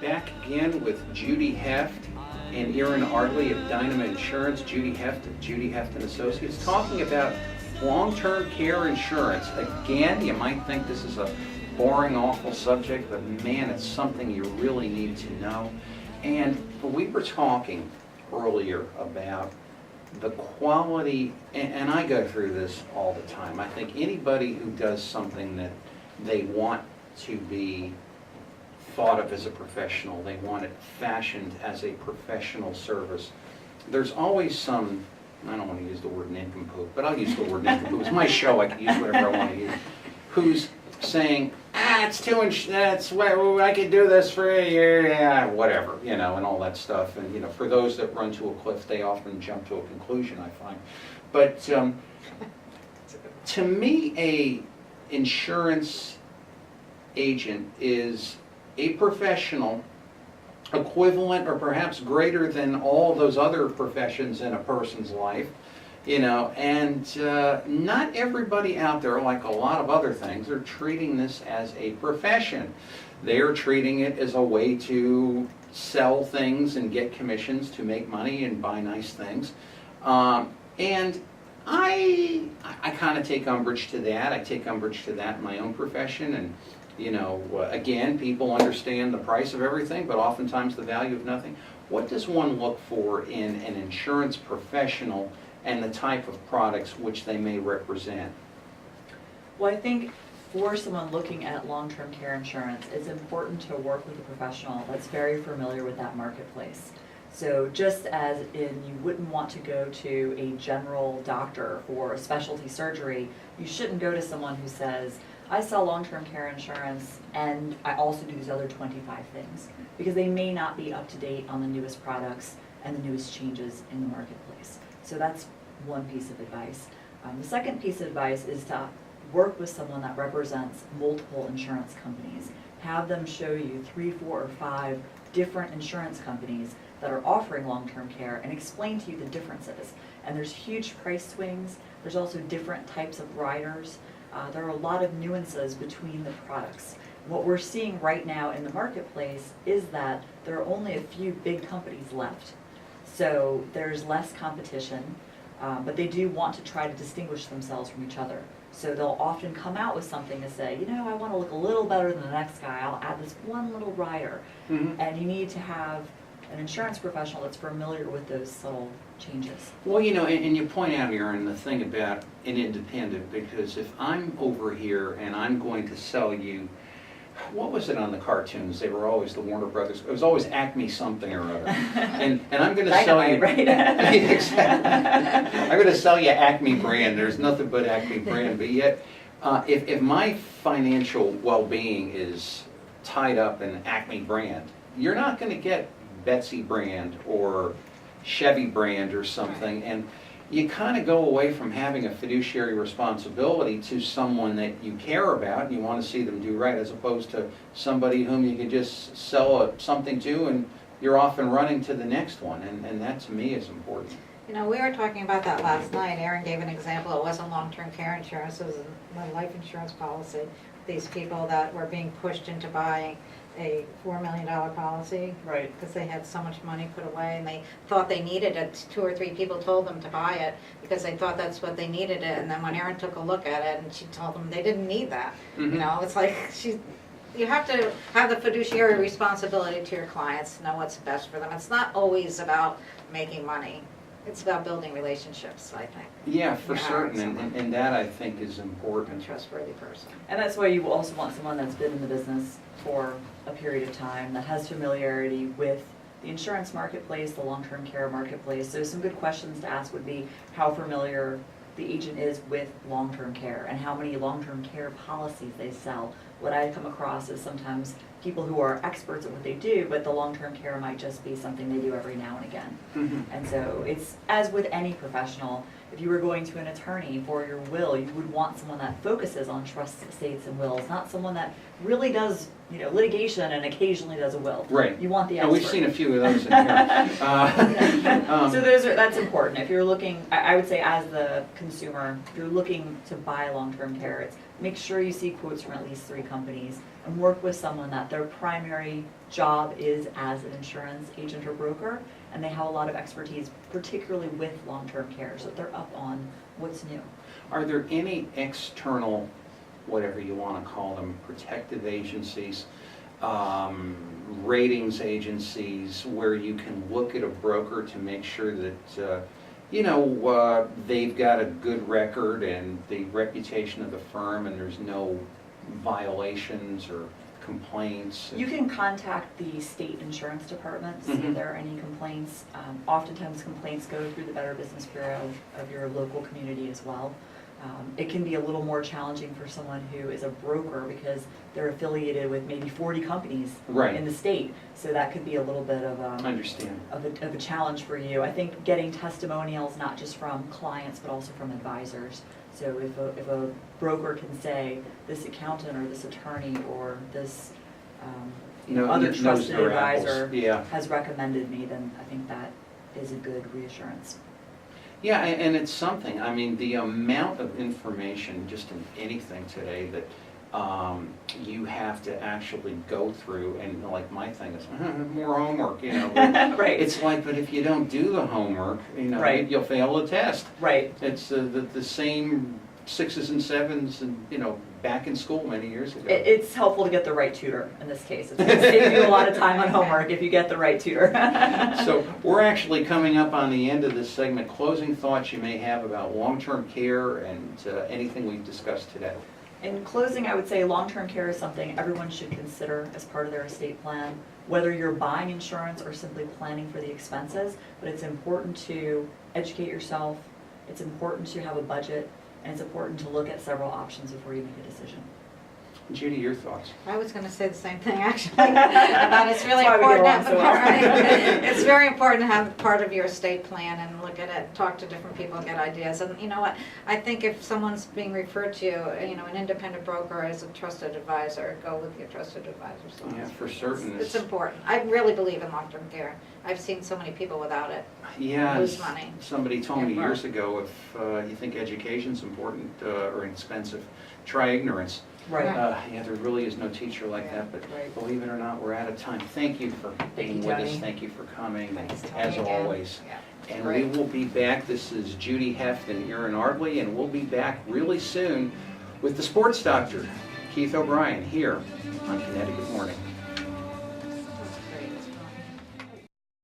back again with Judy Heft and Erin Ardleigh of Dynama Insurance, Judy Heft of Judy Heft and Associates, talking about long-term care insurance. Again, you might think this is a boring, awful subject, but man, it's something you really need to know. And we were talking earlier about the quality, and I go through this all the time. I think anybody who does something that they want to be thought of as a professional, they want it fashioned as a professional service, there's always some, I don't want to use the word nincompoop, but I'll use the word nincompoop. It's my show, I can use whatever I want to use, who's saying, it's too much, I could do this for a year, yeah, whatever, and all that stuff. And, for those that run to a cliff, they often jump to a conclusion, I find. But to me, a insurance agent is a professional equivalent or perhaps greater than all those other professions in a person's life. And not everybody out there, like a lot of other things, are treating this as a profession. They're treating it as a way to sell things and get commissions to make money and buy nice things. And I kind of take umbrage to that. I take umbrage to that in my own profession. And, again, people understand the price of everything, but oftentimes the value of nothing. What does one look for in an insurance professional and the type of products which they may represent? Well, I think for someone looking at long-term care insurance, it's important to work with a professional that's very familiar with that marketplace. So just as in you wouldn't want to go to a general doctor for a specialty surgery, you shouldn't go to someone who says, I sell long-term care insurance and I also do these other 25 things, because they may not be up to date on the newest products and the newest changes in the marketplace. So that's one piece of advice. The second piece of advice is to work with someone that represents multiple insurance companies. Have them show you 3, 4, or 5 different insurance companies that are offering long-term care and explain to you the differences. And there's huge price swings. There's also different types of riders. There are a lot of nuances between the products. What we're seeing right now in the marketplace is that there are only a few big companies left. So there's less competition, but they do want to try to distinguish themselves from each other. So they'll often come out with something to say, I want to look a little better than the next guy. I'll add this one little rider. Mm-hmm. And you need to have an insurance professional that's familiar with those subtle changes. Well, and you point out, Erin, the thing about an independent, because if I'm over here and I'm going to sell you, what was it on the cartoons? They were always the Warner Brothers. It was always Acme something or other. And I'm going to sell you. Right? Exactly. I'm going to sell you Acme brand. There's nothing but Acme brand. But yet, if my financial well-being is tied up in Acme brand, you're not going to get Betsy brand or Chevy brand or something. And you kind of go away from having a fiduciary responsibility to someone that you care about and you want to see them do right, as opposed to somebody whom you can just sell something to and you're off and running to the next one. And that to me is important. We were talking about that last night. Erin gave an example. It wasn't long-term care insurance. It was a life insurance policy. These people that were being pushed into buying a $4 million policy, right? Because they had so much money put away and they thought they needed it. 2 or 3 people told them to buy it because they thought that's what they needed it. And then when Erin took a look at it and she told them they didn't need that. Mm-hmm. It's like you have to have the fiduciary responsibility to your clients to know what's best for them. It's not always about making money. It's about building relationships, I think. Yeah, for certain, and that I think is important. A trustworthy person. And that's why you also want someone that's been in the business for a period of time, that has familiarity with the insurance marketplace, the long-term care marketplace. So some good questions to ask would be how familiar the agent is with long-term care and how many long-term care policies they sell. What I come across is sometimes people who are experts at what they do, but the long-term care might just be something they do every now and again. Mm-hmm. And so it's, as with any professional, if you were going to an attorney for your will, you would want someone that focuses on trusts, estates, and wills, not someone that really does, litigation and occasionally does a will. Right. You want the expert. We've seen a few of those in here. So that's important. If you're looking, I would say as the consumer, if you're looking to buy long-term care, it's make sure you see quotes from at least 3 companies and work with someone that their primary job is as an insurance agent or broker, and they have a lot of expertise, particularly with long-term care, so they're up on what's new. Are there any external, whatever you want to call them, protective agencies, ratings agencies, where you can look at a broker to make sure that, they've got a good record and the reputation of the firm and there's no violations or complaints? You can contact the state insurance department, see if there are any complaints. Oftentimes complaints go through the Better Business Bureau of your local community as well. It can be a little more challenging for someone who is a broker because they're affiliated with maybe 40 companies in the state. So that could be a little bit of I understand. of a challenge for you. I think getting testimonials not just from clients but also from advisors. So if a broker can say this accountant or this attorney or this other trusted advisor has recommended me, then I think that is a good reassurance. Yeah, and it's something. I mean, the amount of information just in anything today that you have to actually go through, and like my thing is more homework, Right. It's like, but if you don't do the homework, Right. you'll fail the test. Right. It's the same 6s and 7s, and back in school many years ago. It's helpful to get the right tutor in this case. It's going to save you a lot of time on homework if you get the right tutor. So we're actually coming up on the end of this segment. Closing thoughts you may have about long-term care and anything we've discussed today. In closing, I would say long-term care is something everyone should consider as part of their estate plan, whether you're buying insurance or simply planning for the expenses. But it's important to educate yourself, it's important to have a budget, and it's important to look at several options before you make a decision. Judy, your thoughts? I was going to say the same thing, actually. About it's really That's why we important. get along so well. It's very important to have part of your estate plan and look at it, talk to different people, get ideas. And you know what? I think if someone's being referred to, an independent broker as a trusted advisor, go with your trusted advisor. So Yeah, for certain. it's important. I really believe in long-term care. I've seen so many people without it Yeah, lose money. somebody told me Yeah, years ago, if you think education's important or expensive, try ignorance. Right. Yeah, there really is no teacher like that, but Right. believe it or not, we're out of time. Thank you for being you, with us. Tony. Thank you for coming, Thanks, Tony, as again. always. Yeah. And Great. we will be back. This is Judy Heft and Erin Ardleigh, and we'll be back really soon with the sports doctor, Keith O'Brien, here on Connecticut Morning.